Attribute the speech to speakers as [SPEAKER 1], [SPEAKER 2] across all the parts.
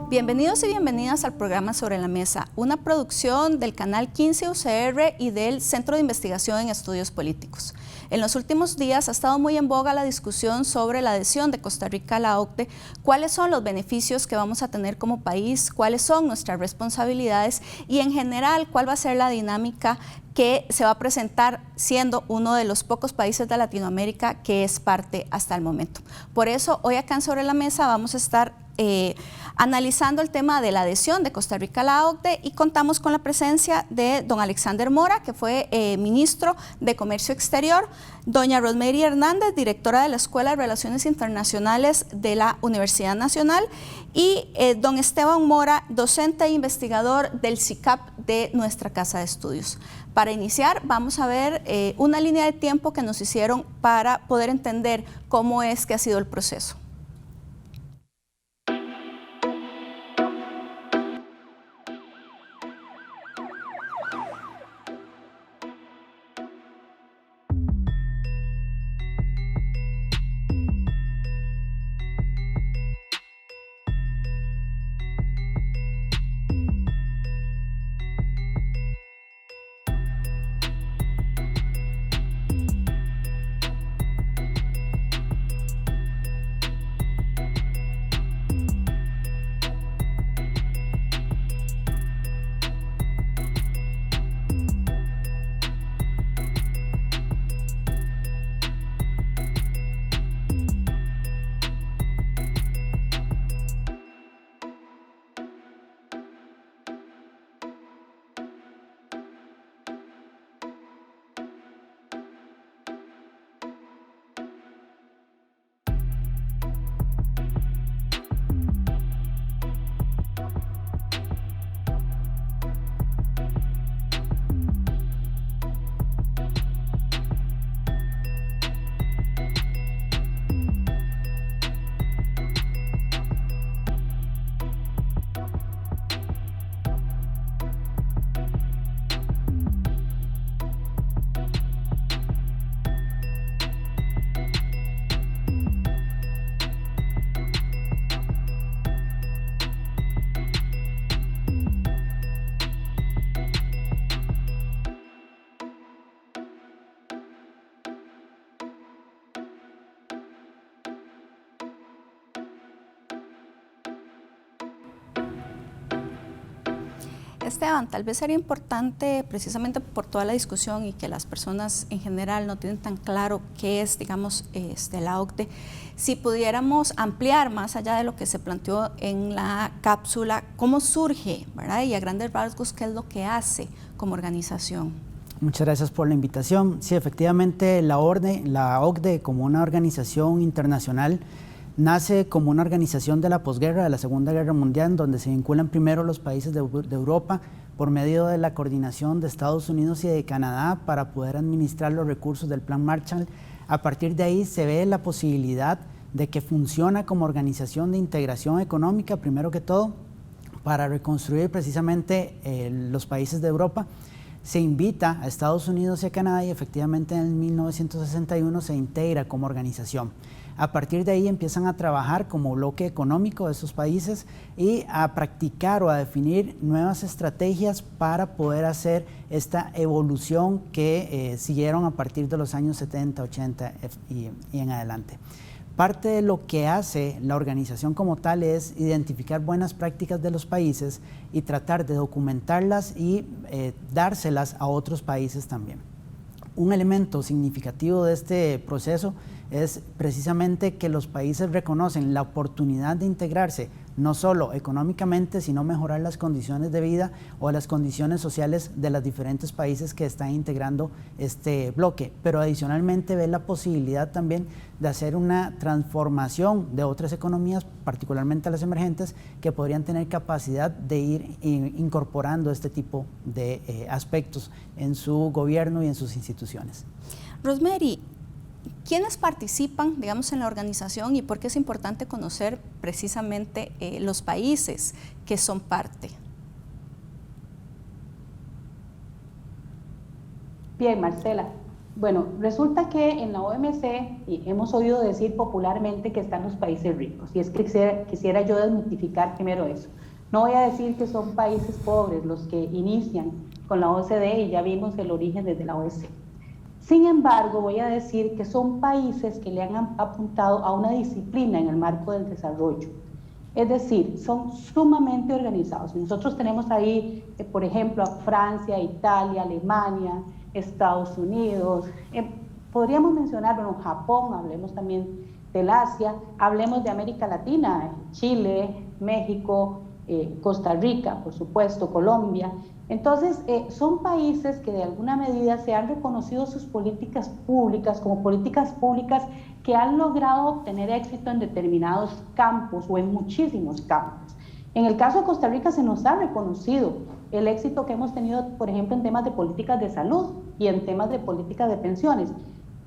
[SPEAKER 1] Bienvenidos y bienvenidas al programa Sobre la Mesa, una producción del Canal 15 UCR y del Centro de Investigación en Estudios Políticos. En los últimos días ha estado muy en boga la discusión sobre la adhesión de Costa Rica a la OCDE, cuáles son los beneficios que vamos a tener como país, cuáles son nuestras responsabilidades y en general cuál va a ser la dinámica que se va a presentar siendo uno de los pocos países de Latinoamérica que es parte hasta el momento. Por eso hoy acá en Sobre la Mesa vamos a estar analizando el tema de la adhesión de Costa Rica a la OCDE y contamos con la presencia de don Alexander Mora, que fue ministro de Comercio Exterior, doña Rosemary Hernández, directora de la Escuela de Relaciones Internacionales de la Universidad Nacional, y don Esteban Mora, docente e investigador del CICAP de nuestra Casa de Estudios. Para iniciar, vamos a ver una línea de tiempo que nos hicieron para poder entender cómo es que ha sido el proceso. Esteban, tal vez sería importante, precisamente por toda la discusión y que las personas en general no tienen tan claro qué es, digamos, la OCDE, si pudiéramos ampliar más allá de lo que se planteó en la cápsula, cómo surge, ¿verdad? Y a grandes rasgos, qué es lo que hace como organización.
[SPEAKER 2] Muchas gracias por la invitación. Sí, efectivamente, la OCDE como una organización internacional nace como una organización de la posguerra, de la Segunda Guerra Mundial, donde se vinculan primero los países de Europa por medio de la coordinación de Estados Unidos y de Canadá para poder administrar los recursos del Plan Marshall. A partir de ahí se ve la posibilidad de que funciona como organización de integración económica, primero que todo, para reconstruir precisamente los países de Europa. Se invita a Estados Unidos y a Canadá y efectivamente en 1961 se integra como organización. A partir de ahí empiezan a trabajar como bloque económico de esos países y a practicar o a definir nuevas estrategias para poder hacer esta evolución que siguieron a partir de los años 70, 80 y en adelante. Parte de lo que hace la organización como tal es identificar buenas prácticas de los países y tratar de documentarlas y dárselas a otros países también. Un elemento significativo de este proceso es precisamente que los países reconocen la oportunidad de integrarse no solo económicamente, sino mejorar las condiciones de vida o las condiciones sociales de los diferentes países que están integrando este bloque, pero adicionalmente ve la posibilidad también de hacer una transformación de otras economías, particularmente las emergentes, que podrían tener capacidad de ir incorporando este tipo de aspectos en su gobierno y en sus instituciones.
[SPEAKER 1] Rosemary, ¿quiénes participan, digamos, en la organización y por qué es importante conocer precisamente los países que son parte?
[SPEAKER 3] Bien, Marcela. Bueno, resulta que en la OMC hemos oído decir popularmente que están los países ricos, y es que quisiera yo desmitificar primero eso. No voy a decir que son países pobres los que inician con la OCDE y ya vimos el origen desde la OEC. Sin embargo, voy a decir que son países que le han apuntado a una disciplina en el marco del desarrollo. Es decir, son sumamente organizados. Nosotros tenemos ahí, por ejemplo, a Francia, Italia, Alemania, Estados Unidos. Podríamos mencionar, bueno, Japón, hablemos también del Asia, hablemos de América Latina, Chile, México, Costa Rica, por supuesto, Colombia. Entonces, son países que de alguna medida se han reconocido sus políticas públicas como políticas públicas que han logrado obtener éxito en determinados campos o en muchísimos campos. En el caso de Costa Rica se nos ha reconocido el éxito que hemos tenido, por ejemplo, en temas de políticas de salud y en temas de políticas de pensiones.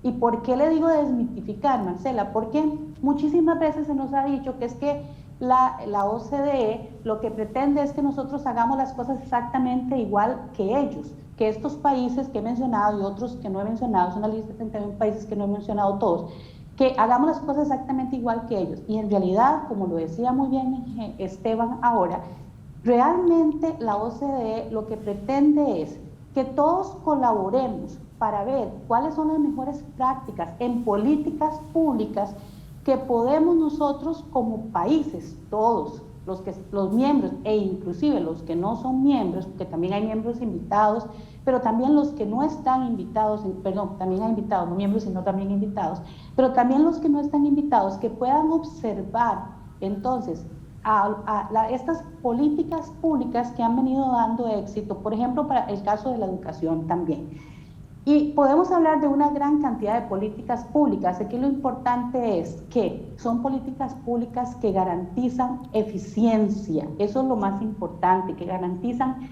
[SPEAKER 3] ¿Y por qué le digo desmitificar, Marcela? Porque muchísimas veces se nos ha dicho que es que la OCDE lo que pretende es que nosotros hagamos las cosas exactamente igual que ellos, que estos países que he mencionado y otros que no he mencionado, es una lista de 31 países que no he mencionado todos, que hagamos las cosas exactamente igual que ellos. Y en realidad, como lo decía muy bien Esteban ahora, realmente la OCDE lo que pretende es que todos colaboremos para ver cuáles son las mejores prácticas en políticas públicas que podemos nosotros como países, todos los miembros e inclusive los que no son miembros, porque también hay miembros invitados, pero también los que no están invitados, también hay invitados, no miembros sino también invitados, pero también los que no están invitados, que puedan observar entonces estas políticas públicas que han venido dando éxito, por ejemplo, para el caso de la educación también. Y podemos hablar de una gran cantidad de políticas públicas. Aquí lo importante es que son políticas públicas que garantizan eficiencia. Eso es lo más importante, que garantizan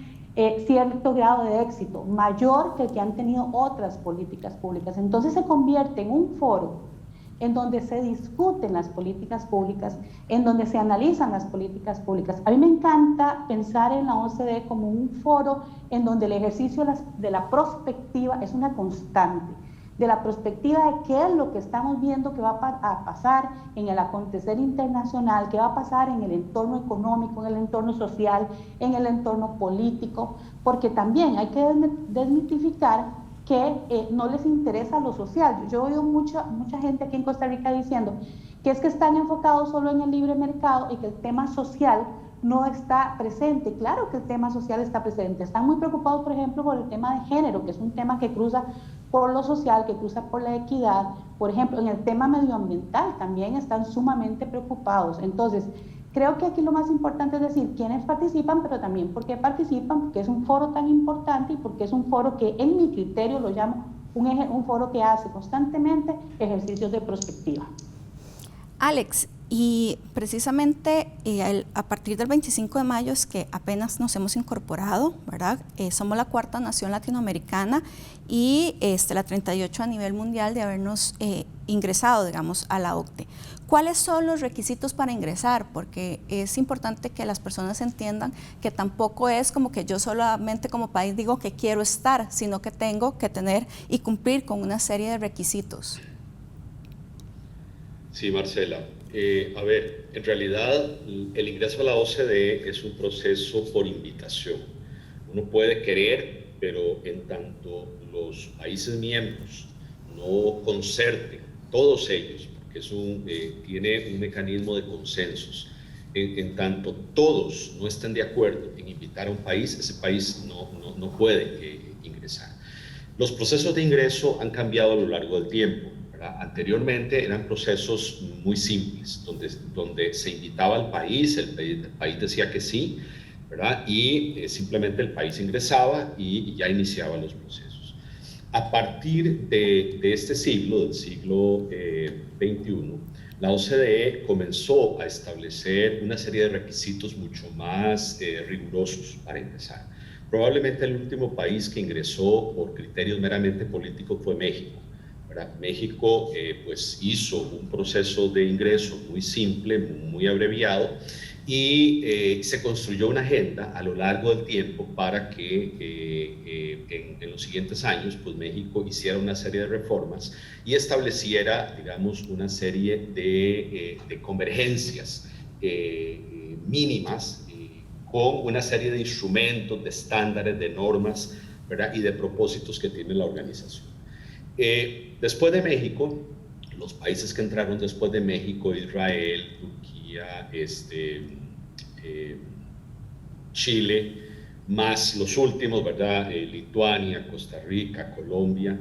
[SPEAKER 3] cierto grado de éxito, mayor que el que han tenido otras políticas públicas. Entonces se convierte en un foro en donde se discuten las políticas públicas, en donde se analizan las políticas públicas. A mí me encanta pensar en la OCDE como un foro en donde el ejercicio de la prospectiva es una constante, de la perspectiva de qué es lo que estamos viendo que va a pasar en el acontecer internacional, qué va a pasar en el entorno económico, en el entorno social, en el entorno político, porque también hay que desmitificar que no les interesa lo social. Yo he oído mucha gente aquí en Costa Rica diciendo que es que están enfocados solo en el libre mercado y que el tema social no está presente. Claro que el tema social está presente. Están muy preocupados, por ejemplo, por el tema de género, que es un tema que cruza por lo social, que cruza por la equidad. Por ejemplo, en el tema medioambiental también están sumamente preocupados. Entonces, creo que aquí lo más importante es decir quiénes participan, pero también por qué participan, porque es un foro tan importante y porque es un foro que en mi criterio lo llamo un foro que hace constantemente ejercicios de prospectiva.
[SPEAKER 1] Alex, y precisamente a partir del 25 de mayo es que apenas nos hemos incorporado, ¿verdad? Somos la cuarta nación latinoamericana y la 38 a nivel mundial de habernos ingresado, digamos, a la OCDE. ¿Cuáles son los requisitos para ingresar? Porque es importante que las personas entiendan que tampoco es como que yo solamente como país digo que quiero estar, sino que tengo que tener y cumplir con una serie de requisitos.
[SPEAKER 4] Sí, Marcela. A ver, en realidad el ingreso a la OCDE es un proceso por invitación. Uno puede querer, pero en tanto los países miembros no concerten, todos ellos, porque tiene un mecanismo de consensos, en tanto todos no estén de acuerdo en invitar a un país, ese país no puede ingresar. Los procesos de ingreso han cambiado a lo largo del tiempo, ¿verdad? ¿verdad? Anteriormente eran procesos muy simples, donde se invitaba al país, el país decía que sí, ¿verdad? Y simplemente el país ingresaba y ya iniciaba los procesos. A partir de este siglo, del siglo XXI, la OCDE comenzó a establecer una serie de requisitos mucho más rigurosos para ingresar. Probablemente el último país que ingresó por criterios meramente políticos fue México, ¿verdad? México pues hizo un proceso de ingreso muy simple, muy abreviado, y se construyó una agenda a lo largo del tiempo para que en los siguientes años pues México hiciera una serie de reformas y estableciera, digamos, una serie de convergencias mínimas con una serie de instrumentos, de estándares, de normas, ¿verdad? Y de propósitos que tiene la organización. Después de México, los países que entraron después de México, Israel, Turquía, Chile, más los últimos, ¿verdad? Lituania, Costa Rica, Colombia,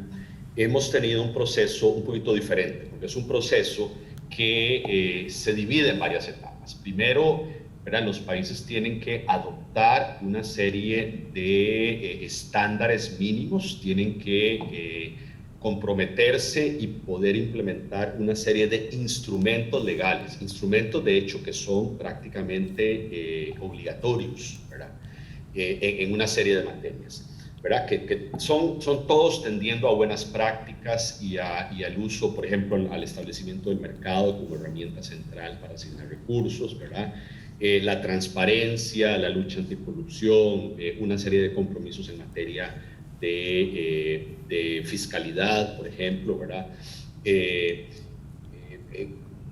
[SPEAKER 4] hemos tenido un proceso un poquito diferente, porque es un proceso que se divide en varias etapas. Primero, ¿verdad? Los países tienen que adoptar una serie de estándares mínimos, tienen que comprometerse y poder implementar una serie de instrumentos legales, instrumentos de hecho que son prácticamente obligatorios, ¿verdad? En una serie de materias, ¿verdad? Que son todos tendiendo a buenas prácticas y al uso, por ejemplo, al establecimiento del mercado como herramienta central para asignar recursos, ¿verdad? La transparencia, la lucha anticorrupción, una serie de compromisos en materia de fiscalidad, por ejemplo, ¿verdad?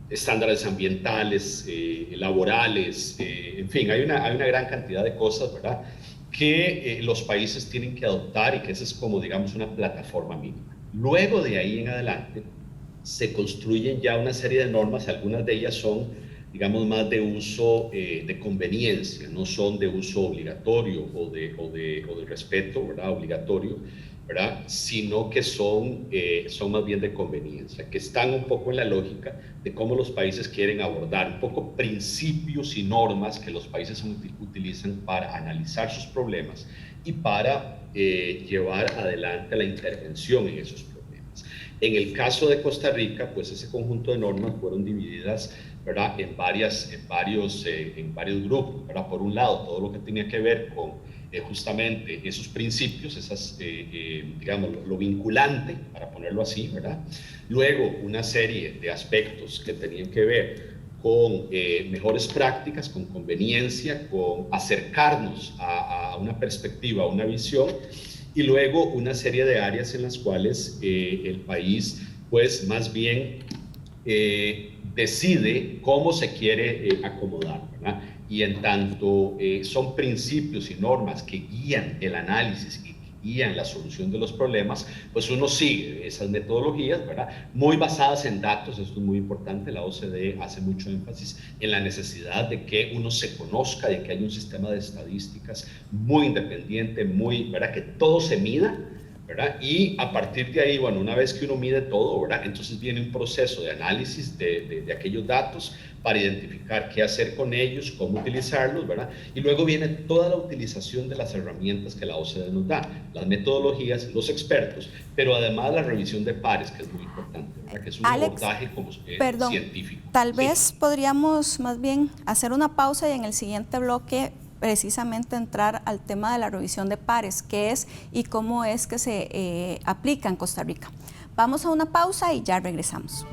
[SPEAKER 4] Estándares ambientales, laborales, en fin, hay una gran cantidad de cosas, ¿verdad? Que los países tienen que adoptar y que esa es como, digamos, una plataforma mínima. Luego de ahí en adelante se construyen ya una serie de normas, algunas de ellas son, digamos, más de uso de conveniencia, no son de uso obligatorio o de respeto, ¿verdad? Obligatorio, ¿verdad? Sino que son más bien de conveniencia, que están un poco en la lógica de cómo los países quieren abordar, un poco principios y normas que los países utilizan para analizar sus problemas y para llevar adelante la intervención en esos problemas. En el caso de Costa Rica, pues ese conjunto de normas fueron divididas, ¿verdad? en varios grupos, ¿verdad? Por un lado, todo lo que tenía que ver con justamente esos principios, digamos, lo vinculante, para ponerlo así, ¿verdad? Luego, una serie de aspectos que tenían que ver con mejores prácticas, con conveniencia, con acercarnos a una perspectiva, a una visión, y luego una serie de áreas en las cuales el país, pues, más bien decide cómo se quiere acomodar, ¿verdad? Y en tanto son principios y normas que guían el análisis y que guían la solución de los problemas, pues uno sigue esas metodologías, ¿verdad? Muy basadas en datos, esto es muy importante, la OCDE hace mucho énfasis en la necesidad de que uno se conozca, de que haya un sistema de estadísticas muy independiente, ¿verdad? Que todo se mida, ¿verdad? Y a partir de ahí, bueno, una vez que uno mide todo, ¿verdad? Entonces viene un proceso de análisis de aquellos datos para identificar qué hacer con ellos, cómo utilizarlos, ¿verdad? Y luego viene toda la utilización de las herramientas que la OCDE nos da, las metodologías, los expertos, pero además la revisión de pares, que es muy importante, ¿verdad? Que es un abordaje científico.
[SPEAKER 1] Tal vez podríamos más bien hacer una pausa y en el siguiente bloque precisamente entrar al tema de la revisión de pares, qué es y cómo es que se aplica en Costa Rica. Vamos a una pausa y ya regresamos.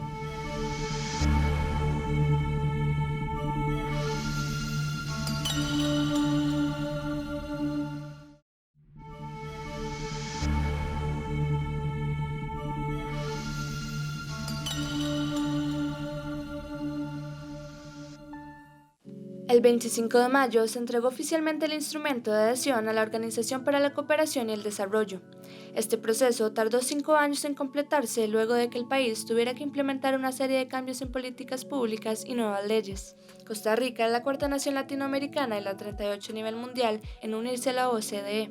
[SPEAKER 5] El 25 de mayo se entregó oficialmente el instrumento de adhesión a la Organización para la Cooperación y el Desarrollo. Este proceso tardó 5 años en completarse luego de que el país tuviera que implementar una serie de cambios en políticas públicas y nuevas leyes. Costa Rica es la cuarta nación latinoamericana y la 38 a nivel mundial en unirse a la OCDE.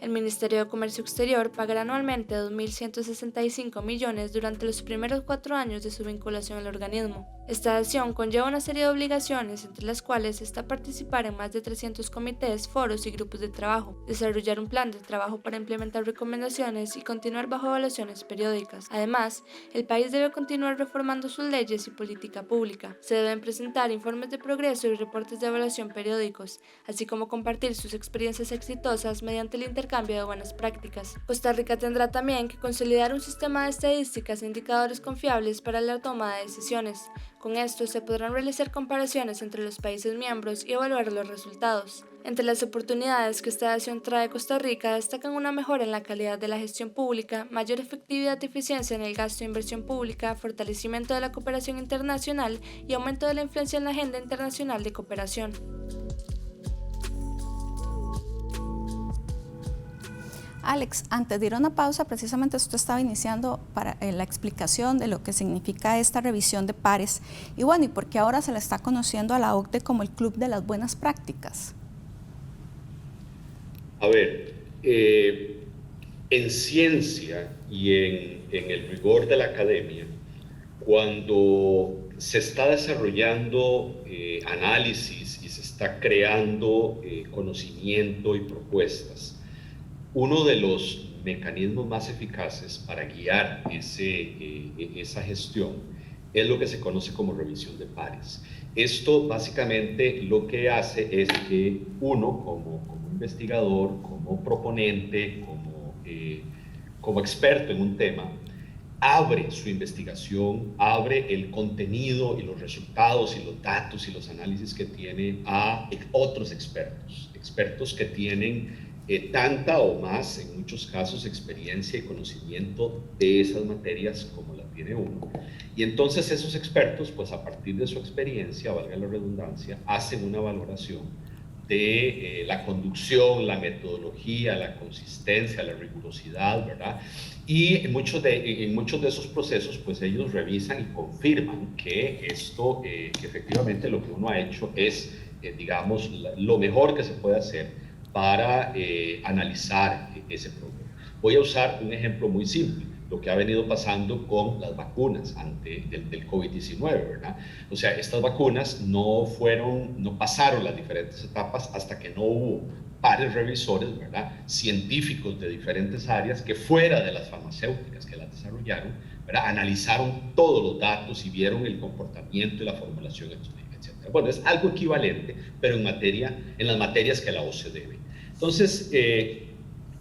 [SPEAKER 5] El Ministerio de Comercio Exterior pagará anualmente 2.165 millones durante los primeros 4 años de su vinculación al organismo. Esta adhesión conlleva una serie de obligaciones, entre las cuales está participar en más de 300 comités, foros y grupos de trabajo, desarrollar un plan de trabajo para implementar recomendaciones y continuar bajo evaluaciones periódicas. Además, el país debe continuar reformando sus leyes y política pública. Se deben presentar informes de progreso y reportes de evaluación periódicos, así como compartir sus experiencias exitosas mediante el intercambio de buenas prácticas. Costa Rica tendrá también que consolidar un sistema de estadísticas e indicadores confiables para la toma de decisiones. Con esto se podrán realizar comparaciones entre los países miembros y evaluar los resultados. Entre las oportunidades que esta adhesión trae a Costa Rica destacan una mejora en la calidad de la gestión pública, mayor efectividad y eficiencia en el gasto e inversión pública, fortalecimiento de la cooperación internacional y aumento de la influencia en la agenda internacional de cooperación.
[SPEAKER 1] Alex, antes de ir a una pausa, precisamente usted estaba iniciando para la explicación de lo que significa esta revisión de pares y bueno, y por qué ahora se le está conociendo a la OCDE como el Club de las Buenas Prácticas.
[SPEAKER 4] A ver, en ciencia y en el rigor de la academia, cuando se está desarrollando análisis y se está creando conocimiento y propuestas, uno de los mecanismos más eficaces para guiar esa gestión es lo que se conoce como revisión de pares. Esto básicamente lo que hace es que uno como investigador, como proponente, como experto en un tema, abre su investigación, abre el contenido y los resultados y los datos y los análisis que tiene a otros expertos que tienen tanta o más, en muchos casos, experiencia y conocimiento de esas materias como la tiene uno. Y entonces esos expertos, pues a partir de su experiencia, valga la redundancia, hacen una valoración de la conducción, la metodología, la consistencia, la rigurosidad, ¿verdad? Y en muchos de esos procesos, pues ellos revisan y confirman que esto, que efectivamente lo que uno ha hecho es, digamos, lo mejor que se puede hacer para analizar ese problema. Voy a usar un ejemplo muy simple, lo que ha venido pasando con las vacunas del COVID-19, ¿verdad? O sea, estas vacunas no pasaron las diferentes etapas hasta que no hubo pares revisores, ¿verdad? Científicos de diferentes áreas que fuera de las farmacéuticas que las desarrollaron, ¿verdad? Analizaron todos los datos y vieron el comportamiento y la formulación, etc. Bueno, es algo equivalente, pero en las materias que la OCDE ve. Entonces,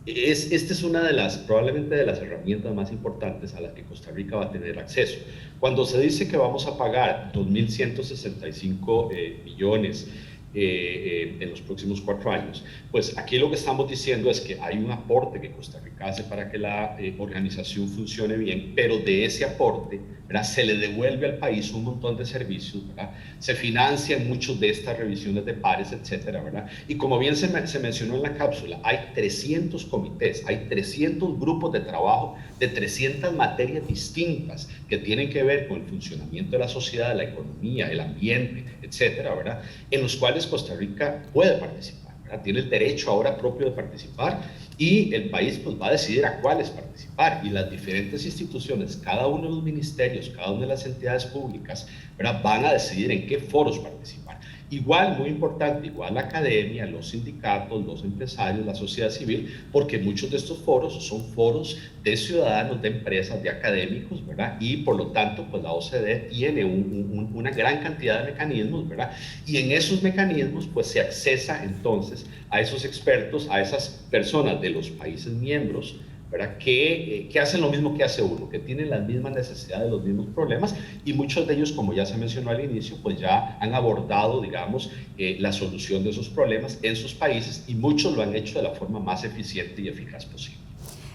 [SPEAKER 4] esta es una probablemente de las herramientas más importantes a las que Costa Rica va a tener acceso. Cuando se dice que vamos a pagar 2.165 millones en los próximos 4 años, pues aquí lo que estamos diciendo es que hay un aporte que Costa Rica hace para que la organización funcione bien, pero de ese aporte, ¿verdad?, se le devuelve al país un montón de servicios, ¿verdad? Se financian muchos de estas revisiones de pares, etcétera, ¿verdad? Y como bien se mencionó en la cápsula, hay 300 comités, hay 300 grupos de trabajo de 300 materias distintas que tienen que ver con el funcionamiento de la sociedad, la economía, el ambiente, etcétera, ¿verdad?, en los cuales Costa Rica puede participar, ¿verdad? Tiene el derecho ahora propio de participar y el país pues va a decidir a cuáles participar, y las diferentes instituciones, cada uno de los ministerios, cada una de las entidades públicas, ¿verdad?, van a decidir en qué foros participar. Igual, muy importante, igual la academia, los sindicatos, los empresarios, la sociedad civil, porque muchos de estos foros son foros de ciudadanos, de empresas, de académicos, ¿verdad? Y por lo tanto, pues la OCDE tiene una gran cantidad de mecanismos, ¿verdad? Y en esos mecanismos, pues se accesa entonces a esos expertos, a esas personas de los países miembros, ¿verdad?, que hacen lo mismo que hace uno, que tienen las mismas necesidades, los mismos problemas, y muchos de ellos, como ya se mencionó al inicio, pues ya han abordado, digamos, la solución de esos problemas en sus países, y muchos lo han hecho de la forma más eficiente y eficaz posible.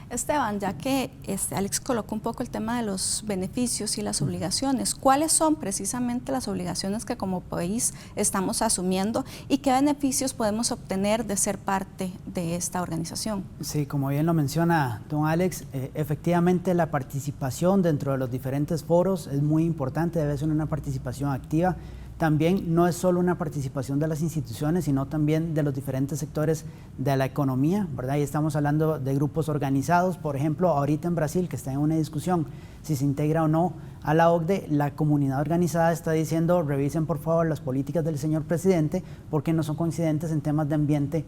[SPEAKER 1] Esteban, ya que Alex colocó un poco el tema de los beneficios y las obligaciones, ¿cuáles son precisamente las obligaciones que como país estamos asumiendo y qué beneficios podemos obtener de ser parte de esta organización?
[SPEAKER 2] Sí, como bien lo menciona don Alex, efectivamente la participación dentro de los diferentes foros es muy importante, debe ser una participación activa. también no es solo una participación de las instituciones, sino también de los diferentes sectores de la economía, ¿verdad? Y estamos hablando de grupos organizados, por ejemplo, ahorita en Brasil, que está en una discusión si se integra o no a la OCDE, la comunidad organizada está diciendo, revisen por favor las políticas del señor presidente, porque no son coincidentes en temas de ambiente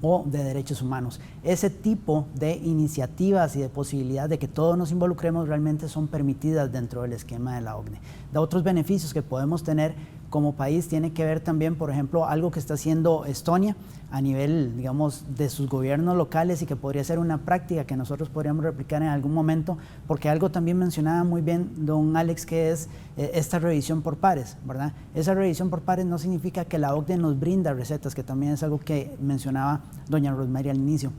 [SPEAKER 2] o de derechos humanos. Ese tipo de iniciativas y de posibilidad de que todos nos involucremos realmente son permitidas dentro del esquema de la OCDE. De otros beneficios que podemos tener como país tiene que ver también, por ejemplo, algo que está haciendo Estonia a nivel, digamos, de sus gobiernos locales y que podría ser una práctica que nosotros podríamos replicar en algún momento, porque algo también mencionaba muy bien don Alex, que es esta revisión por pares, ¿verdad? Esa revisión por pares no significa que la OCDE nos brinda recetas, que también es algo que mencionaba doña Rosemary al inicio,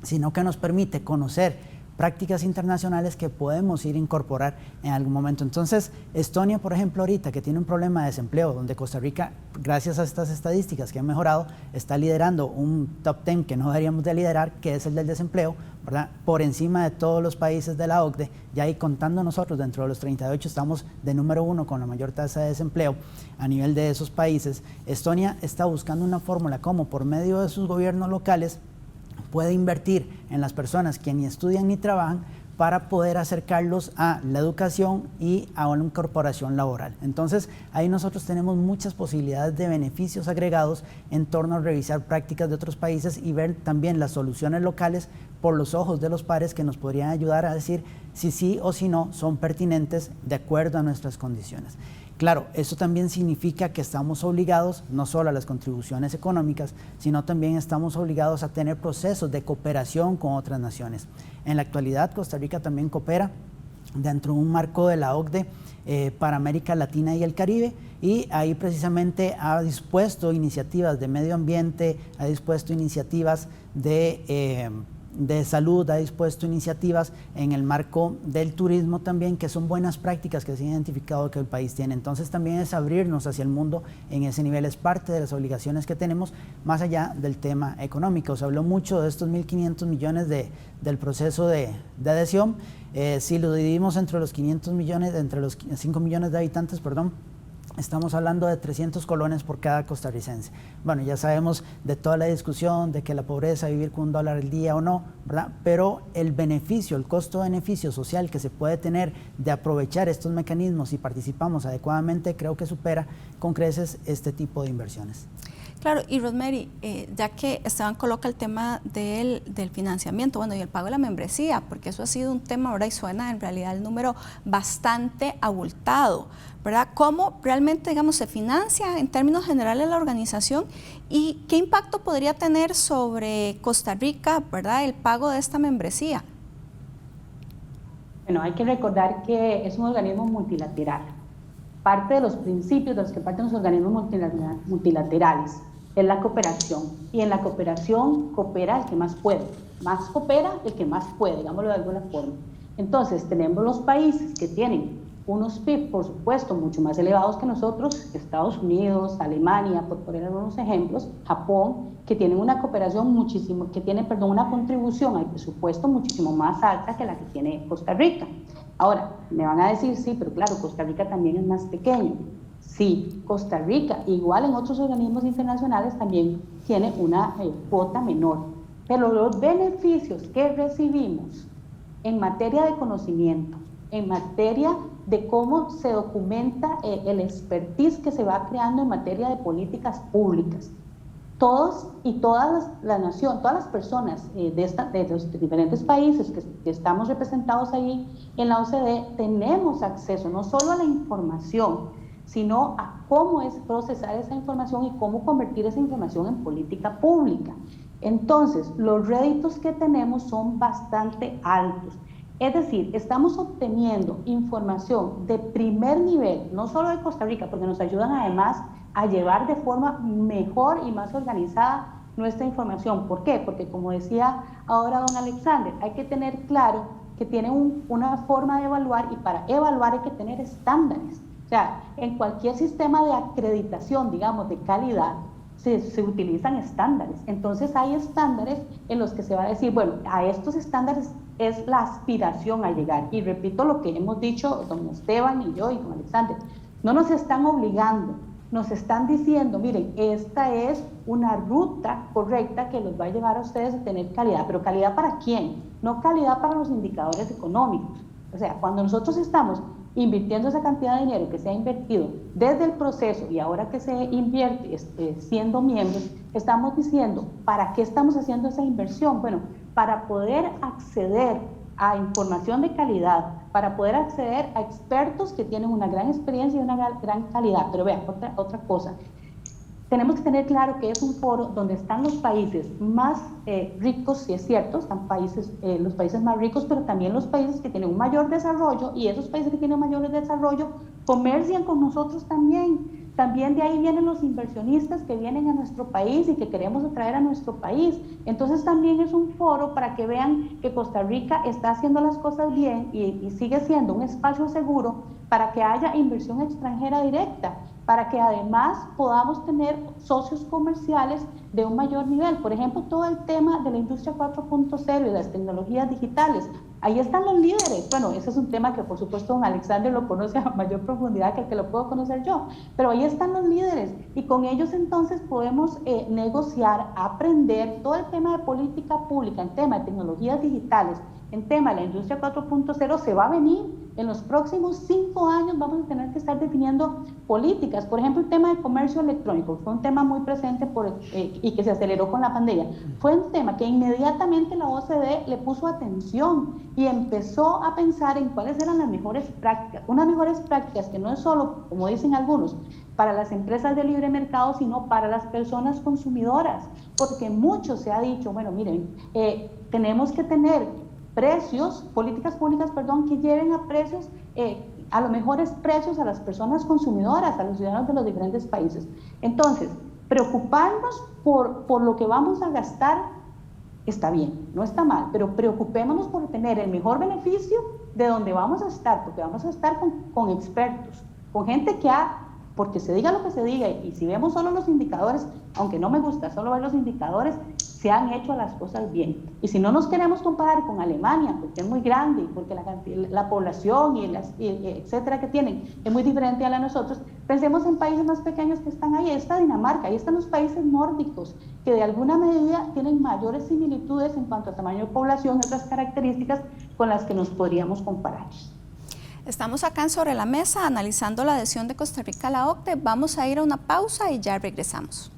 [SPEAKER 2] sino que nos permite conocer prácticas internacionales que podemos ir a incorporar en algún momento. Entonces, Estonia, por ejemplo, ahorita que tiene un problema de desempleo, donde Costa Rica, gracias a estas estadísticas que han mejorado, está liderando un top 10 que no deberíamos de liderar, que es el del desempleo, ¿verdad? Por encima de todos los países de la OCDE, ya ahí contando nosotros dentro de los 38 estamos de número 1 con la mayor tasa de desempleo a nivel de esos países. Estonia está buscando una fórmula como por medio de sus gobiernos locales puede invertir en las personas que ni estudian ni trabajan para poder acercarlos a la educación y a una incorporación laboral. Entonces, ahí nosotros tenemos muchas posibilidades de beneficios agregados en torno a revisar prácticas de otros países y ver también las soluciones locales por los ojos de los pares que nos podrían ayudar a decir si sí o si no son pertinentes de acuerdo a nuestras condiciones. Claro, eso también significa que estamos obligados no solo a las contribuciones económicas, sino también estamos obligados a tener procesos de cooperación con otras naciones. En la actualidad, Costa Rica también coopera dentro de un marco de la OCDE para América Latina y el Caribe, y ahí precisamente ha dispuesto iniciativas de medio ambiente, ha dispuesto iniciativas de salud, ha dispuesto iniciativas en el marco del turismo también, que son buenas prácticas que se han identificado que el país tiene. Entonces también es abrirnos hacia el mundo en ese nivel, es parte de las obligaciones que tenemos más allá del tema económico. Se habló mucho de estos 1.500 millones del proceso de adhesión. Si lo dividimos entre los 500 millones, entre los 5 millones de habitantes, estamos hablando de 300 colones por cada costarricense. Bueno, ya sabemos de toda la discusión de que la pobreza, vivir con $1 al día o no, ¿verdad? Pero el beneficio, el costo-beneficio social que se puede tener de aprovechar estos mecanismos si participamos adecuadamente, creo que supera con creces este tipo de inversiones.
[SPEAKER 1] Claro, y Rosemary, ya que Esteban coloca el tema del financiamiento, bueno, y el pago de la membresía, porque eso ha sido un tema ahora y suena en realidad el número bastante abultado, ¿verdad? ¿Cómo realmente, digamos, se financia en términos generales la organización y qué impacto podría tener sobre Costa Rica, ¿verdad?, el pago de esta membresía?
[SPEAKER 3] Bueno, hay que recordar que es un organismo multilateral. Parte de los principios de los que parten los organismos multilaterales es la cooperación, y en la cooperación coopera el que más puede, más coopera el que más puede, digámoslo de alguna forma. Entonces tenemos los países que tienen unos PIB, por supuesto, mucho más elevados que nosotros, Estados Unidos, Alemania, por poner algunos ejemplos, Japón, que tienen una cooperación muchísimo, que tienen, una contribución al presupuesto muchísimo más alta que la que tiene Costa Rica. Ahora, me van a decir, sí, pero claro, Costa Rica también es más pequeño. Sí, Costa Rica, igual en otros organismos internacionales, también tiene una cuota menor. Pero los beneficios que recibimos en materia de conocimiento, en materia de cómo se documenta el expertise que se va creando en materia de políticas públicas, todos y todas la nación, todas las personas de los diferentes países que estamos representados ahí en la OCDE, tenemos acceso no solo a la información, sino a cómo es procesar esa información y cómo convertir esa información en política pública. Entonces, los réditos que tenemos son bastante altos. Es decir, estamos obteniendo información de primer nivel, no solo de Costa Rica, porque nos ayudan además a llevar de forma mejor y más organizada nuestra información. ¿Por qué? Porque como decía ahora don Alexander, hay que tener claro que tiene una forma de evaluar, y para evaluar hay que tener estándares. O sea, en cualquier sistema de acreditación, digamos, de calidad, se utilizan estándares. Entonces hay estándares en los que se va a decir, bueno, a estos estándares es la aspiración a llegar. Y repito lo que hemos dicho don Esteban y yo y don Alexander, no nos están obligando, nos están diciendo, miren, esta es una ruta correcta que los va a llevar a ustedes a tener calidad, pero ¿calidad para quién? No calidad para los indicadores económicos. O sea, cuando nosotros estamos invirtiendo esa cantidad de dinero que se ha invertido desde el proceso y ahora que se invierte siendo miembros, estamos diciendo, ¿para qué estamos haciendo esa inversión? Bueno, para poder acceder a información de calidad, para poder acceder a expertos que tienen una gran experiencia y una gran calidad. Pero vean, otra cosa, tenemos que tener claro que es un foro donde están los países más ricos, si es cierto, están los países más ricos, pero también los países que tienen un mayor desarrollo, y esos países que tienen un mayor desarrollo comercian con nosotros también. También de ahí vienen los inversionistas que vienen a nuestro país y que queremos atraer a nuestro país. Entonces también es un foro para que vean que Costa Rica está haciendo las cosas bien y sigue siendo un espacio seguro para que haya inversión extranjera directa, para que además podamos tener socios comerciales de un mayor nivel. Por ejemplo, todo el tema de la industria 4.0 y las tecnologías digitales. Ahí están los líderes. Bueno, ese es un tema que por supuesto don Alexander lo conoce a mayor profundidad que el que lo puedo conocer yo, pero ahí están los líderes y con ellos entonces podemos negociar, aprender todo el tema de política pública, en tema de tecnologías digitales, en tema de la industria 4.0 se va a venir. En los próximos 5 años vamos a tener que estar definiendo políticas. Por ejemplo, el tema de comercio electrónico fue un tema muy presente y que se aceleró con la pandemia. Fue un tema que inmediatamente la OCDE le puso atención y empezó a pensar en cuáles eran las mejores prácticas. Unas mejores prácticas que no es solo, como dicen algunos, para las empresas de libre mercado, sino para las personas consumidoras. Porque mucho se ha dicho, bueno, miren, tenemos que tener políticas públicas, que lleven a precios, a los mejores precios a las personas consumidoras, a los ciudadanos de los diferentes países. Entonces, preocuparnos por lo que vamos a gastar está bien, no está mal, pero preocupémonos por tener el mejor beneficio de donde vamos a estar, porque vamos a estar con expertos, con gente que porque se diga lo que se diga, y si vemos solo los indicadores, aunque no me gusta solo ver los indicadores, se han hecho las cosas bien. Y si no nos queremos comparar con Alemania, porque es muy grande y porque la población y etcétera que tienen es muy diferente a la de nosotros, pensemos en países más pequeños que están ahí. Ahí está Dinamarca, ahí están los países nórdicos, que de alguna medida tienen mayores similitudes en cuanto a tamaño de población y otras características con las que nos podríamos comparar.
[SPEAKER 1] Estamos acá en Sobre la Mesa analizando la adhesión de Costa Rica a la OCDE. Vamos a ir a una pausa y ya regresamos.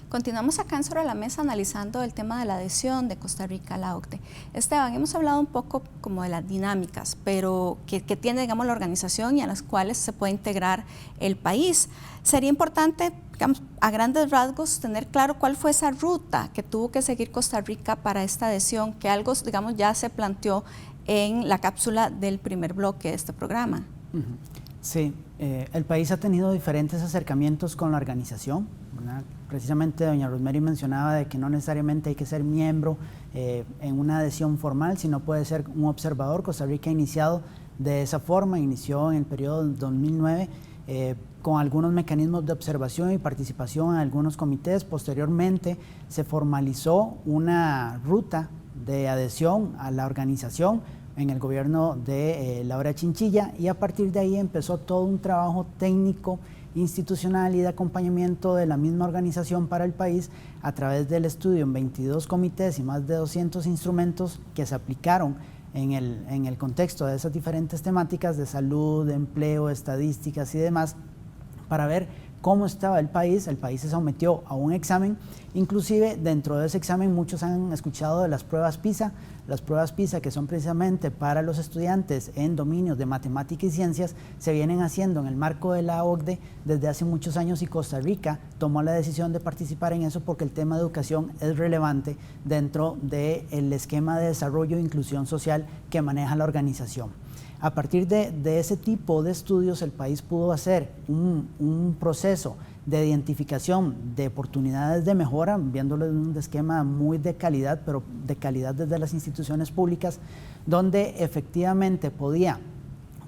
[SPEAKER 1] Continuamos acá en Sobre la Mesa analizando el tema de la adhesión de Costa Rica a la OCDE. Esteban, hemos hablado un poco como de las dinámicas, pero que tiene, digamos, la organización y a las cuales se puede integrar el país. Sería importante, digamos, a grandes rasgos, tener claro cuál fue esa ruta que tuvo que seguir Costa Rica para esta adhesión, que algo, digamos, ya se planteó en la cápsula del primer bloque de este programa.
[SPEAKER 2] Sí, el país ha tenido diferentes acercamientos con la organización. Precisamente doña Rosemary mencionaba de que no necesariamente hay que ser miembro en una adhesión formal, sino puede ser un observador. Costa Rica ha iniciado de esa forma, inició en el periodo 2009 con algunos mecanismos de observación y participación en algunos comités. Posteriormente se formalizó una ruta de adhesión a la organización en el gobierno de Laura Chinchilla, y a partir de ahí empezó todo un trabajo técnico, institucional y de acompañamiento de la misma organización para el país a través del estudio en 22 comités y más de 200 instrumentos que se aplicaron en el contexto de esas diferentes temáticas de salud, de empleo, estadísticas y demás, para ver cómo estaba el país. El país se sometió a un examen, inclusive dentro de ese examen muchos han escuchado de las pruebas PISA, que son precisamente para los estudiantes en dominios de matemática y ciencias, se vienen haciendo en el marco de la OCDE desde hace muchos años, y Costa Rica tomó la decisión de participar en eso porque el tema de educación es relevante dentro del esquema de desarrollo e inclusión social que maneja la organización. A partir de ese tipo de estudios, el país pudo hacer un proceso de identificación de oportunidades de mejora, viéndolo en un esquema muy de calidad, pero de calidad desde las instituciones públicas, donde efectivamente podía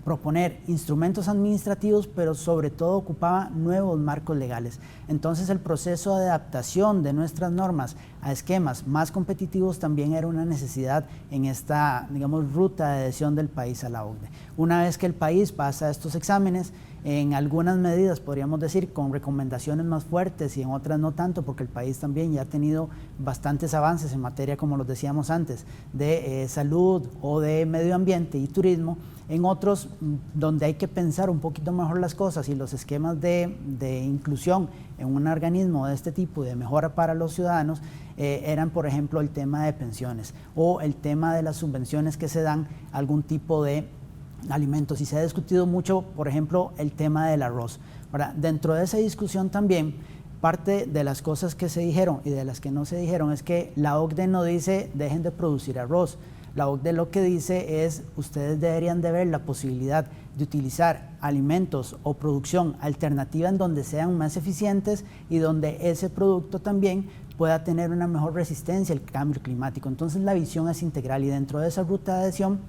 [SPEAKER 2] proponer instrumentos administrativos, pero sobre todo ocupaba nuevos marcos legales. Entonces el proceso de adaptación de nuestras normas a esquemas más competitivos también era una necesidad en esta, digamos, ruta de adhesión del país a la OCDE. Una vez que el país pasa estos exámenes, en algunas medidas podríamos decir con recomendaciones más fuertes y en otras no tanto, porque el país también ya ha tenido bastantes avances en materia, como los decíamos antes, de salud o de medio ambiente y turismo. En otros, donde hay que pensar un poquito mejor las cosas y los esquemas de inclusión en un organismo de este tipo, de mejora para los ciudadanos, eran, por ejemplo, el tema de pensiones o el tema de las subvenciones que se dan a algún tipo de alimentos. Y se ha discutido mucho, por ejemplo, el tema del arroz. Ahora, dentro de esa discusión también, parte de las cosas que se dijeron y de las que no se dijeron es que la OCDE no dice dejen de producir arroz. La OCDE lo que dice es ustedes deberían de ver la posibilidad de utilizar alimentos o producción alternativa en donde sean más eficientes y donde ese producto también pueda tener una mejor resistencia al cambio climático. Entonces la visión es integral y dentro de esa ruta de adhesión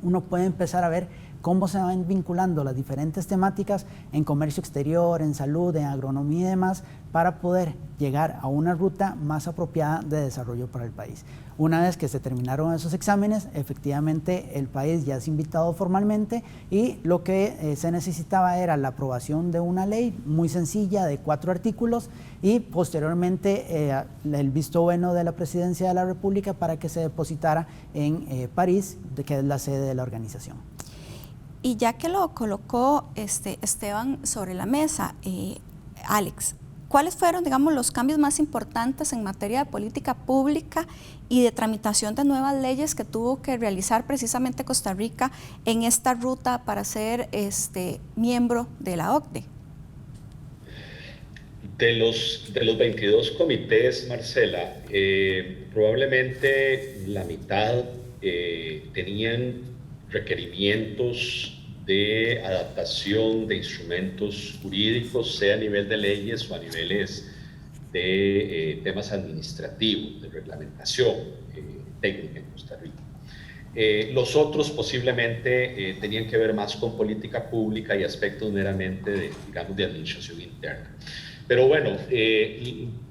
[SPEAKER 2] uno puede empezar a ver cómo se van vinculando las diferentes temáticas en comercio exterior, en salud, en agronomía y demás, para poder llegar a una ruta más apropiada de desarrollo para el país. Una vez que se terminaron esos exámenes, efectivamente el país ya es invitado formalmente y lo que se necesitaba era la aprobación de una ley muy sencilla de 4 artículos y posteriormente el visto bueno de la Presidencia de la República para que se depositara en París, que es la sede de la organización.
[SPEAKER 1] Y ya que lo colocó Esteban sobre la mesa, Alex, ¿cuáles fueron, digamos, los cambios más importantes en materia de política pública y de tramitación de nuevas leyes que tuvo que realizar precisamente Costa Rica en esta ruta para ser miembro de la OCDE?
[SPEAKER 4] De los 22 comités, Marcela, probablemente la mitad tenían requerimientos de adaptación de instrumentos jurídicos, sea a nivel de leyes o a niveles de temas administrativos, de reglamentación técnica en Costa Rica. Los otros posiblemente tenían que ver más con política pública y aspectos meramente de, digamos, de administración interna. Pero bueno,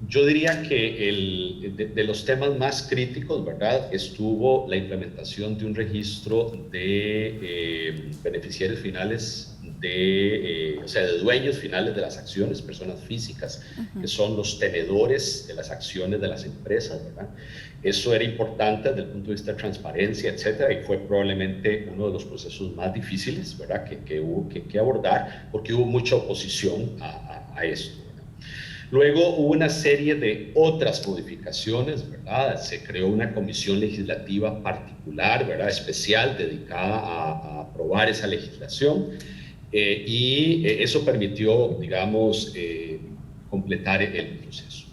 [SPEAKER 4] yo diría que de los temas más críticos, ¿verdad?, estuvo la implementación de un registro de beneficiarios finales, o sea, de dueños finales de las acciones, personas físicas, que son los tenedores de las acciones de las empresas, ¿verdad? Eso era importante desde el punto de vista de transparencia, etcétera, y fue probablemente uno de los procesos más difíciles, ¿verdad?, que hubo que abordar, porque hubo mucha oposición a esto. Luego hubo una serie de otras modificaciones, ¿verdad? Se creó una comisión legislativa particular, ¿verdad?, especial, dedicada a aprobar esa legislación, y eso permitió, digamos, completar el proceso.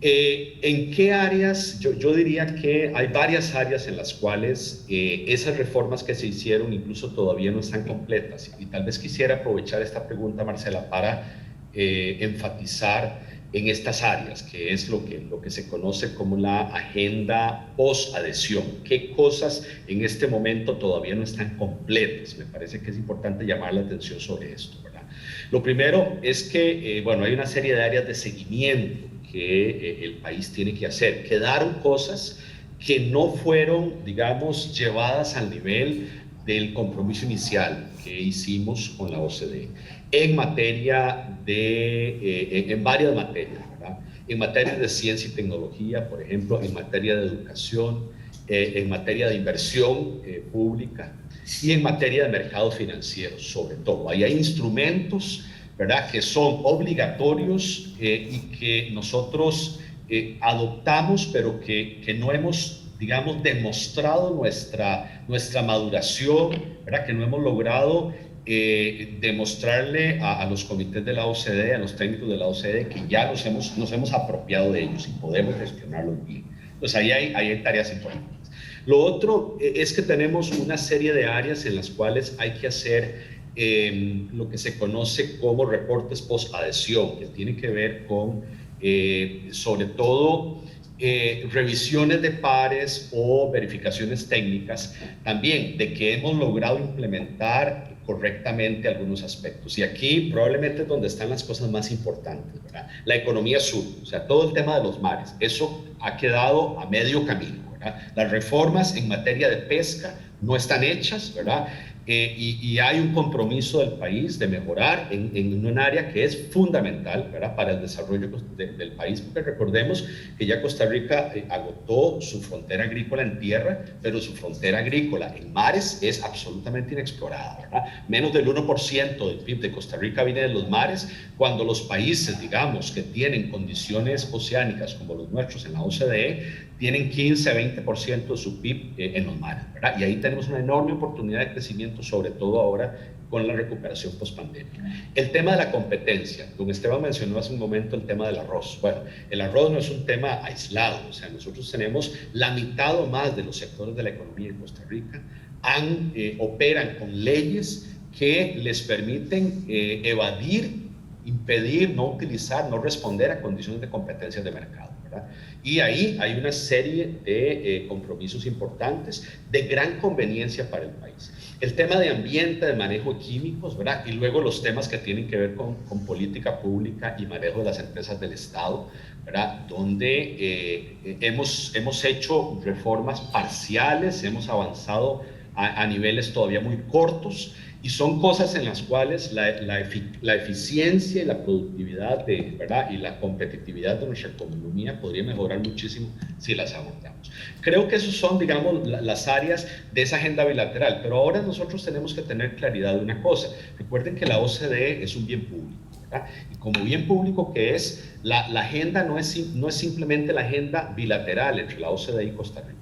[SPEAKER 4] ¿En qué áreas? Yo diría que hay varias áreas en las cuales esas reformas que se hicieron incluso todavía no están completas, y tal vez quisiera aprovechar esta pregunta, Marcela, para enfatizar en estas áreas, que es lo que se conoce como la agenda post-adhesión. ¿Qué cosas en este momento todavía no están completas? Me parece que es importante llamar la atención sobre esto, ¿verdad? Lo primero es que, bueno, hay una serie de áreas de seguimiento que el país tiene que hacer. Quedaron cosas que no fueron, digamos, llevadas al nivel del compromiso inicial que hicimos con la OCDE en materia en varias materias, ¿verdad? En materia de ciencia y tecnología, por ejemplo, en materia de educación, en materia de inversión pública y en materia de mercados financieros, sobre todo. Ahí hay instrumentos, ¿verdad?, que son obligatorios y que nosotros adoptamos, pero que no hemos, digamos, demostrado nuestra maduración, ¿verdad?, que no hemos logrado demostrarle a los comités de la OCDE, a los técnicos de la OCDE, que ya nos hemos apropiado de ellos y podemos gestionarlos bien. Entonces ahí hay tareas importantes. Lo otro es que tenemos una serie de áreas en las cuales hay que hacer lo que se conoce como reportes post-adhesión, que tiene que ver con, sobre todo, revisiones de pares o verificaciones técnicas, también de que hemos logrado implementar correctamente algunos aspectos. Y aquí probablemente es donde están las cosas más importantes, ¿verdad? La economía sur, o sea, todo el tema de los mares, eso ha quedado a medio camino, ¿verdad? Las reformas en materia de pesca no están hechas, ¿verdad? Y hay un compromiso del país de mejorar en un área que es fundamental, ¿verdad?, para el desarrollo del país, porque recordemos que ya Costa Rica agotó su frontera agrícola en tierra, pero su frontera agrícola en mares es absolutamente inexplorada, ¿verdad? Menos del 1% del PIB de Costa Rica viene de los mares, cuando los países, digamos, que tienen condiciones oceánicas como los nuestros en la OCDE, tienen 15-20% de su PIB en los mares, ¿verdad? Y ahí tenemos una enorme oportunidad de crecimiento, sobre todo ahora con la recuperación post-pandemia. El tema de la competencia, don Esteban mencionó hace un momento el tema del arroz. Bueno, el arroz no es un tema aislado, o sea, nosotros tenemos la mitad o más de los sectores de la economía en Costa Rica operan con leyes que les permiten evadir, impedir, no utilizar, no responder a condiciones de competencia de mercado, ¿verdad? Y ahí hay una serie de compromisos importantes de gran conveniencia para el país. El tema de ambiente, de manejo de químicos, ¿verdad? Y luego los temas que tienen que ver con política pública y manejo de las empresas del Estado, ¿verdad? Donde hemos hecho reformas parciales, hemos avanzado a niveles todavía muy cortos, y son cosas en las cuales la eficiencia y la productividad, ¿verdad?, y la competitividad de nuestra economía podría mejorar muchísimo si las abordamos. Creo que esos son, digamos, las áreas de esa agenda bilateral, pero ahora nosotros tenemos que tener claridad de una cosa. Recuerden que la OCDE es un bien público, ¿verdad? Y como bien público que es, la agenda no es simplemente la agenda bilateral entre la OCDE y Costa Rica.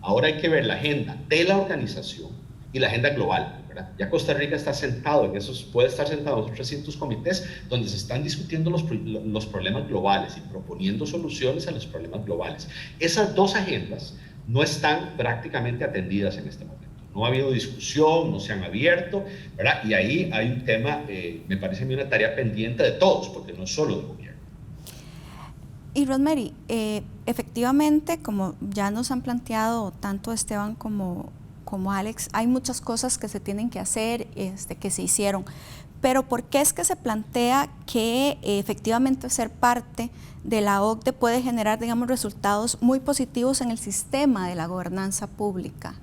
[SPEAKER 4] Ahora hay que ver la agenda de la organización y la agenda global, ¿verdad? Ya Costa Rica está sentado en esos, puede estar sentado en esos 300 comités donde se están discutiendo los problemas globales y proponiendo soluciones a los problemas globales. Esas dos agendas no están prácticamente atendidas en este momento. No ha habido discusión, no se han abierto, ¿verdad? Y ahí hay un tema, me parece a mí una tarea pendiente de todos, porque no es solo del gobierno.
[SPEAKER 1] Y Rosemary, efectivamente, como ya nos han planteado tanto Esteban como Alex, hay muchas cosas que se tienen que hacer, que se hicieron, pero ¿por qué es que se plantea que efectivamente ser parte de la OCDE puede generar, digamos, resultados muy positivos en el sistema de la gobernanza pública?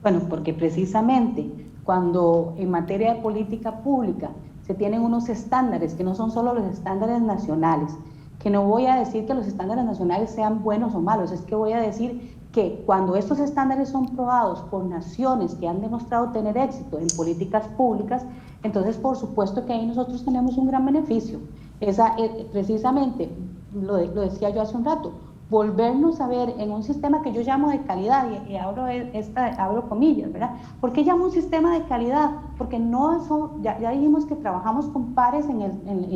[SPEAKER 3] Bueno, porque precisamente cuando en materia de política pública se tienen unos estándares que no son solo los estándares nacionales, que no voy a decir que los estándares nacionales sean buenos o malos, es que voy a decir que cuando estos estándares son probados por naciones que han demostrado tener éxito en políticas públicas, entonces por supuesto que ahí nosotros tenemos un gran beneficio. Precisamente, lo decía yo hace un rato, volvernos a ver en un sistema que yo llamo de calidad, y abro comillas, ¿verdad? ¿Por qué llamo un sistema de calidad? Porque no son, ya dijimos que trabajamos con pares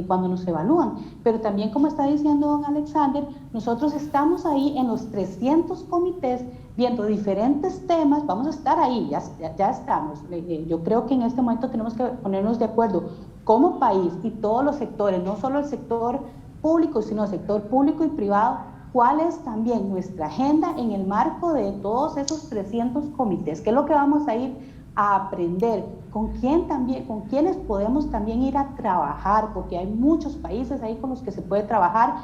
[SPEAKER 3] cuando nos evalúan, pero también, como está diciendo don Alexander, nosotros estamos ahí en los 300 comités viendo diferentes temas, vamos a estar ahí, ya estamos. Yo creo que en este momento tenemos que ponernos de acuerdo como país y todos los sectores, no solo el sector público, sino el sector público y privado, cuál es también nuestra agenda en el marco de todos esos 300 comités, qué es lo que vamos a ir a aprender, con quiénes podemos también ir a trabajar, porque hay muchos países ahí con los que se puede trabajar.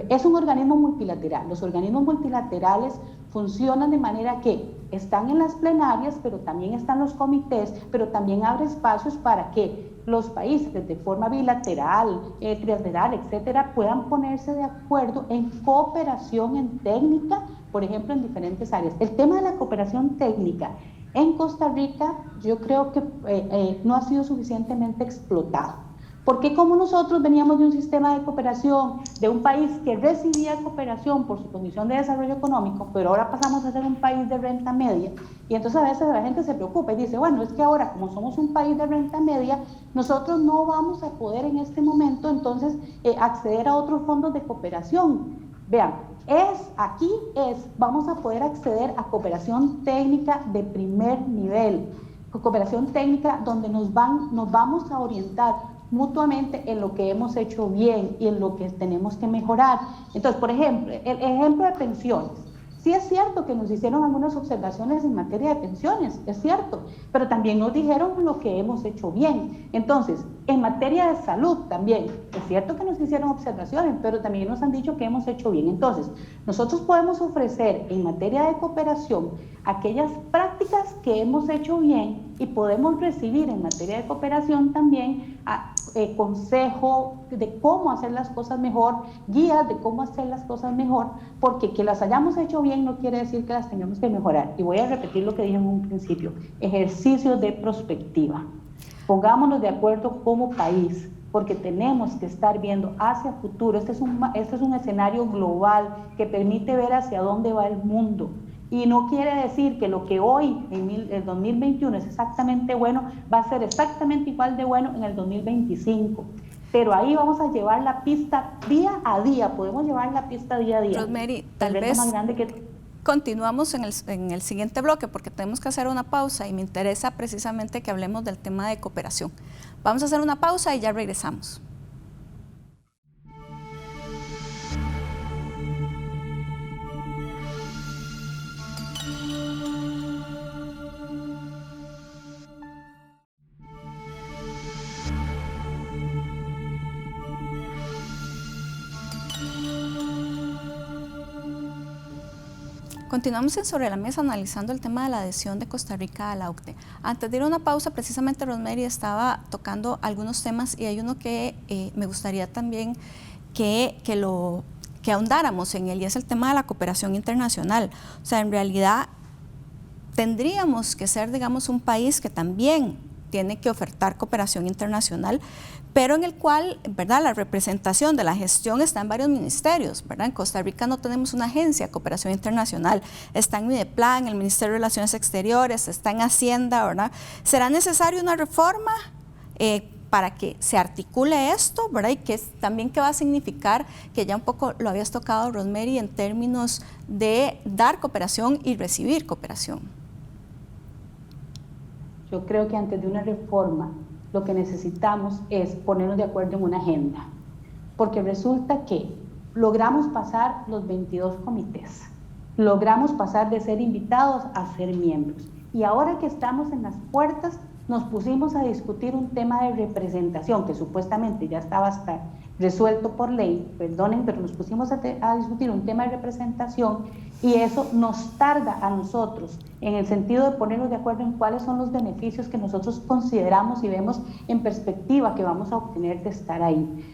[SPEAKER 3] Es un organismo multilateral, los organismos multilaterales funcionan de manera que están en las plenarias, pero también están los comités, pero también abre espacios para que los países de forma bilateral, trilateral, etcétera, puedan ponerse de acuerdo en cooperación en técnica, por ejemplo, en diferentes áreas. El tema de la cooperación técnica en Costa Rica, yo creo que no ha sido suficientemente explotado. Porque como nosotros veníamos de un sistema de cooperación, de un país que recibía cooperación por su condición de desarrollo económico, pero ahora pasamos a ser un país de renta media, y entonces a veces la gente se preocupa y dice, bueno, es que ahora como somos un país de renta media, nosotros no vamos a poder en este momento entonces acceder a otros fondos de cooperación. Vean, vamos a poder acceder a cooperación técnica de primer nivel, cooperación técnica donde nos vamos a orientar mutuamente en lo que hemos hecho bien y en lo que tenemos que mejorar. Entonces, por ejemplo, el ejemplo de pensiones. Sí es cierto que nos hicieron algunas observaciones en materia de pensiones, es cierto, pero también nos dijeron lo que hemos hecho bien. Entonces, en materia de salud también, es cierto que nos hicieron observaciones, pero también nos han dicho que hemos hecho bien. Entonces, nosotros podemos ofrecer en materia de cooperación aquellas prácticas que hemos hecho bien y podemos recibir en materia de cooperación también consejo de cómo hacer las cosas mejor, guías de cómo hacer las cosas mejor, porque que las hayamos hecho bien no quiere decir que las tengamos que mejorar. Y voy a repetir lo que dije en un principio, ejercicio de prospectiva. Pongámonos de acuerdo como país, porque tenemos que estar viendo hacia el futuro. Este es un escenario global que permite ver hacia dónde va el mundo. Y no quiere decir que lo que hoy, en el 2021, es exactamente bueno, va a ser exactamente igual de bueno en el 2025. Pero ahí vamos a llevar la pista día a día, podemos llevar la pista día a día.
[SPEAKER 1] Rosemary, tal vez
[SPEAKER 3] más grande que...
[SPEAKER 1] continuamos en el siguiente bloque porque tenemos que hacer una pausa y me interesa precisamente que hablemos del tema de cooperación. Vamos a hacer una pausa y ya regresamos. Continuamos en Sobre la Mesa analizando el tema de la adhesión de Costa Rica a la OCDE. Antes de ir a una pausa, precisamente Rosemary estaba tocando algunos temas y hay uno que me gustaría también que ahondáramos en él, y es el tema de la cooperación internacional. O sea, en realidad tendríamos que ser, digamos, un país que también tiene que ofertar cooperación internacional, pero en el cual, ¿verdad?, la representación de la gestión está en varios ministerios, ¿verdad? En Costa Rica no tenemos una agencia de cooperación internacional, está en Mideplan, en el Ministerio de Relaciones Exteriores, está en Hacienda, ¿verdad? ¿Será necesaria una reforma para que se articule esto, ¿verdad? Y que también qué va a significar, que ya un poco lo habías tocado, Rosemary, en términos de dar cooperación y recibir cooperación?
[SPEAKER 3] Yo creo que antes de una reforma, lo que necesitamos es ponernos de acuerdo en una agenda, porque resulta que logramos pasar los 22 comités, logramos pasar de ser invitados a ser miembros, y ahora que estamos en las puertas, nos pusimos a discutir un tema de representación, que supuestamente ya estaba hasta resuelto por ley, perdonen, pero nos pusimos a discutir un tema de representación, y eso nos tarda a nosotros en el sentido de ponernos de acuerdo en cuáles son los beneficios que nosotros consideramos y vemos en perspectiva que vamos a obtener de estar ahí.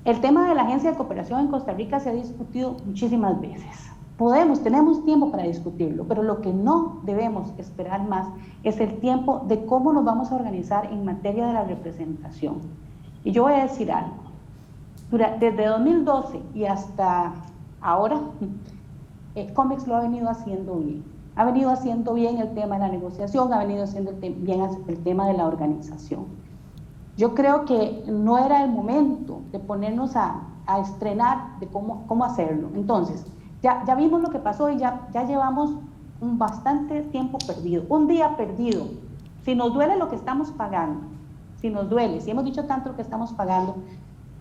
[SPEAKER 3] El tema de la Agencia de Cooperación en Costa Rica se ha discutido muchísimas veces. Tenemos tiempo para discutirlo, pero lo que no debemos esperar más es el tiempo de cómo nos vamos a organizar en materia de la representación. Y yo voy a decir algo. Desde 2012 y hasta ahora, COMEX lo ha venido haciendo bien. Ha venido haciendo bien el tema de la negociación, ha venido haciendo bien el tema de la organización. Yo creo que no era el momento de ponernos a estrenar de cómo hacerlo. Entonces, ya vimos lo que pasó y ya llevamos un bastante tiempo perdido, un día perdido. Si nos duele lo que estamos pagando, si hemos dicho tanto lo que estamos pagando,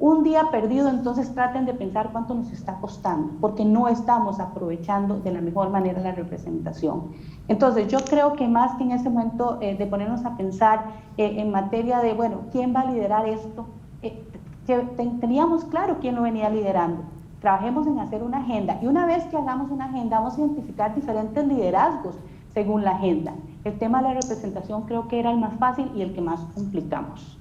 [SPEAKER 3] un día perdido, entonces traten de pensar cuánto nos está costando, porque no estamos aprovechando de la mejor manera la representación. Entonces, yo creo que más que en ese momento de ponernos a pensar en materia de, bueno, ¿quién va a liderar esto? Teníamos claro quién lo venía liderando. Trabajemos en hacer una agenda, y una vez que hagamos una agenda, vamos a identificar diferentes liderazgos según la agenda. El tema de la representación creo que era el más fácil y el que más complicamos.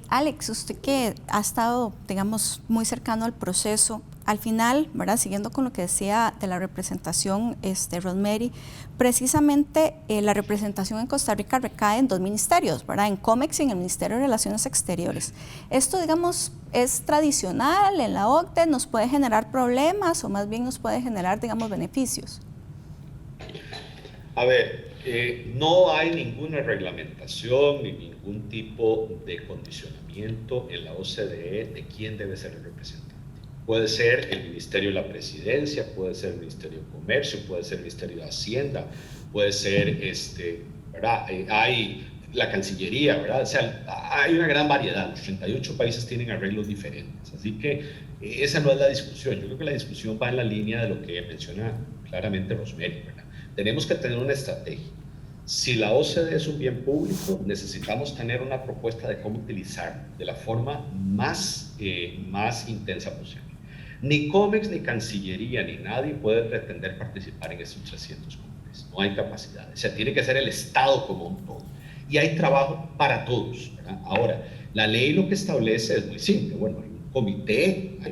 [SPEAKER 1] Alex, usted que ha estado, digamos, muy cercano al proceso, al final, ¿verdad?, siguiendo con lo que decía de la representación, Rosemary, precisamente la representación en Costa Rica recae en dos ministerios, ¿verdad?, en COMEX y en el Ministerio de Relaciones Exteriores. Esto, digamos, es tradicional en la OCDE, ¿nos puede generar problemas o más bien nos puede generar, digamos, beneficios?
[SPEAKER 4] A ver, no hay ninguna reglamentación ni ningún tipo de condicionamiento en la OCDE de quién debe ser el representante. Puede ser el Ministerio de la Presidencia, puede ser el Ministerio de Comercio, puede ser el Ministerio de Hacienda, puede ser ¿verdad? Hay la Cancillería, ¿verdad? O sea, hay una gran variedad. Los 38 países tienen arreglos diferentes. Así que esa no es la discusión. Yo creo que la discusión va en la línea de lo que menciona claramente Rosemary, ¿verdad? Tenemos que tener una estrategia. Si la OCDE es un bien público, necesitamos tener una propuesta de cómo utilizar de la forma más intensa posible. Ni COMEX, ni Cancillería, ni nadie puede pretender participar en estos 300 comités. No hay capacidad. O sea, tiene que ser el Estado como un todo. Y hay trabajo para todos, ¿verdad? Ahora, la ley lo que establece es muy simple. Bueno, hay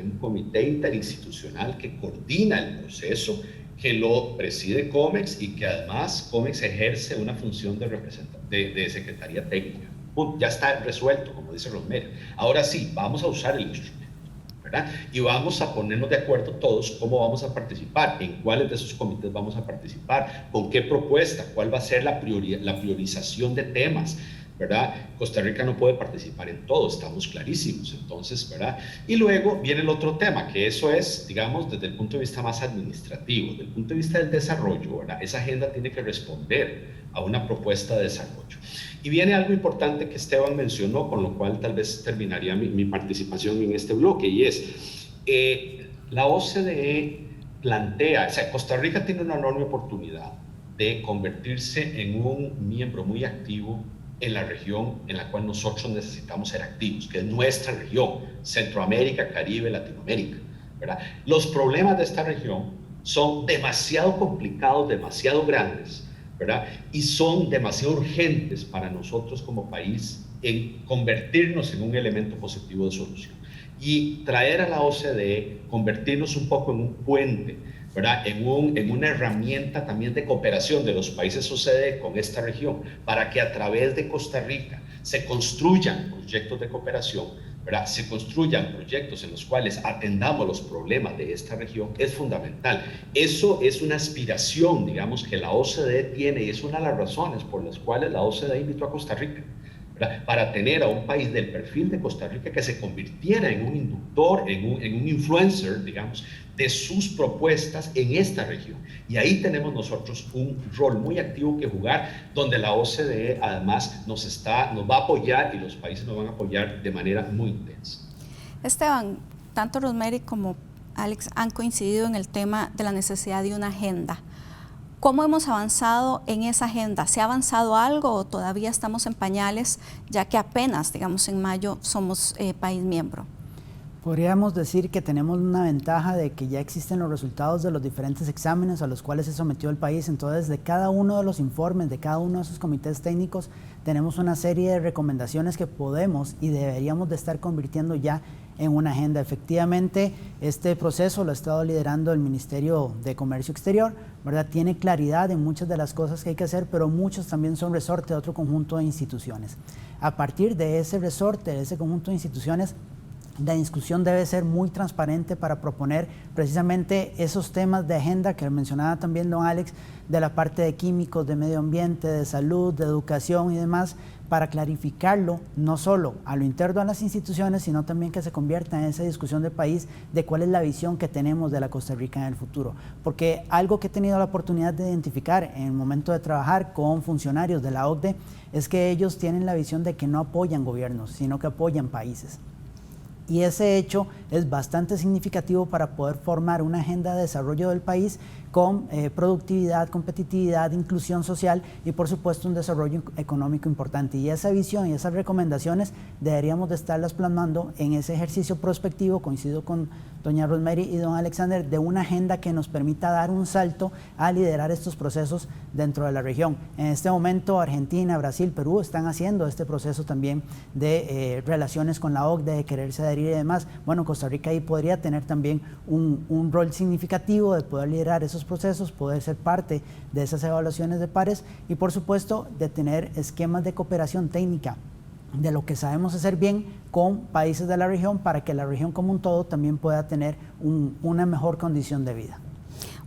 [SPEAKER 4] un comité interinstitucional que coordina el proceso, que lo preside COMEX y que además COMEX ejerce una función de secretaría técnica. Ya está resuelto, como dice Rosemary. Ahora sí, vamos a usar el instrumento, ¿verdad? Y vamos a ponernos de acuerdo todos cómo vamos a participar, en cuáles de esos comités vamos a participar, con qué propuesta, cuál va a ser la priorización de temas, ¿verdad? Costa Rica no puede participar en todo, estamos clarísimos, entonces, ¿verdad? Y luego viene el otro tema, que eso es, digamos, desde el punto de vista más administrativo, desde el punto de vista del desarrollo, ¿verdad? Esa agenda tiene que responder a una propuesta de desarrollo. Y viene algo importante que Esteban mencionó, con lo cual tal vez terminaría mi participación en este bloque, y es, la OCDE plantea, o sea, Costa Rica tiene una enorme oportunidad de convertirse en un miembro muy activo en la región en la cual nosotros necesitamos ser activos, que es nuestra región, Centroamérica, Caribe, Latinoamérica, ¿verdad? Los problemas de esta región son demasiado complicados, demasiado grandes, ¿verdad? Y son demasiado urgentes para nosotros como país en convertirnos en un elemento positivo de solución. Y traer a la OCDE, convertirnos un poco en un puente, ¿verdad? En una herramienta también de cooperación de los países OCDE con esta región, para que a través de Costa Rica se construyan proyectos de cooperación, ¿verdad? Se construyan proyectos en los cuales atendamos los problemas de esta región, es fundamental. Eso es una aspiración, digamos, que la OCDE tiene, y es una de las razones por las cuales la OCDE invitó a Costa Rica, ¿verdad? Para tener a un país del perfil de Costa Rica que se convirtiera en un inductor, en un influencer, digamos, de sus propuestas en esta región. Y ahí tenemos nosotros un rol muy activo que jugar, donde la OCDE además nos va a apoyar y los países nos van a apoyar de manera muy intensa.
[SPEAKER 1] Esteban, tanto Rosemary como Alex han coincidido en el tema de la necesidad de una agenda. ¿Cómo hemos avanzado en esa agenda? ¿Se ha avanzado algo o todavía estamos en pañales, ya que apenas, digamos, en mayo somos país miembro?
[SPEAKER 2] Podríamos decir que tenemos una ventaja de que ya existen los resultados de los diferentes exámenes a los cuales se sometió el país. Entonces, de cada uno de los informes, de cada uno de esos comités técnicos, tenemos una serie de recomendaciones que podemos y deberíamos de estar convirtiendo ya en una agenda. Efectivamente, este proceso lo ha estado liderando el Ministerio de Comercio Exterior, ¿verdad? Tiene claridad en muchas de las cosas que hay que hacer, pero muchos también son resorte de otro conjunto de instituciones. A partir de ese resorte, de ese conjunto de instituciones, la discusión debe ser muy transparente para proponer precisamente esos temas de agenda que mencionaba también don Alex, de la parte de químicos, de medio ambiente, de salud, de educación y demás, para clarificarlo no solo a lo interno de las instituciones, sino también que se convierta en esa discusión de país de cuál es la visión que tenemos de la Costa Rica en el futuro. Porque algo que he tenido la oportunidad de identificar en el momento de trabajar con funcionarios de la OCDE es que ellos tienen la visión de que no apoyan gobiernos, sino que apoyan países. Y ese hecho es bastante significativo para poder formar una agenda de desarrollo del país con productividad, competitividad, inclusión social y por supuesto un desarrollo económico importante. Y esa visión y esas recomendaciones deberíamos de estarlas plasmando en ese ejercicio prospectivo, coincido con doña Rosemary y don Alexander, de una agenda que nos permita dar un salto a liderar estos procesos dentro de la región. En este momento Argentina, Brasil, Perú están haciendo este proceso también de relaciones con la OCDE, de quererse adherir y demás. Bueno, Costa Rica ahí podría tener también un rol significativo de poder liderar esos procesos, poder ser parte de esas evaluaciones de pares y por supuesto de tener esquemas de cooperación técnica de lo que sabemos hacer bien con países de la región para que la región como un todo también pueda tener una mejor condición de vida.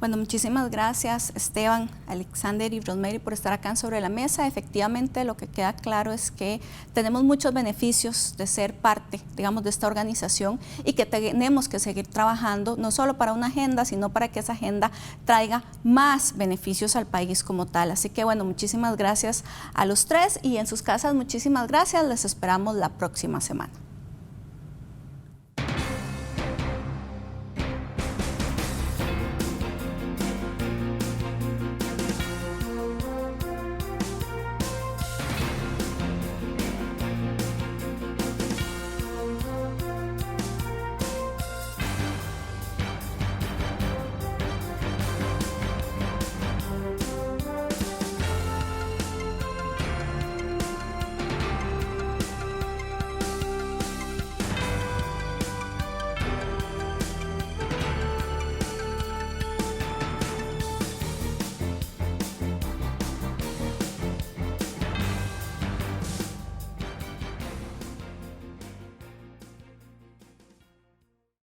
[SPEAKER 1] Bueno, muchísimas gracias Esteban, Alexander y Rosemary por estar acá en Sobre la Mesa. Efectivamente, lo que queda claro es que tenemos muchos beneficios de ser parte, digamos, de esta organización y que tenemos que seguir trabajando no solo para una agenda, sino para que esa agenda traiga más beneficios al país como tal. Así que bueno, muchísimas gracias a los tres y en sus casas muchísimas gracias. Les esperamos la próxima semana.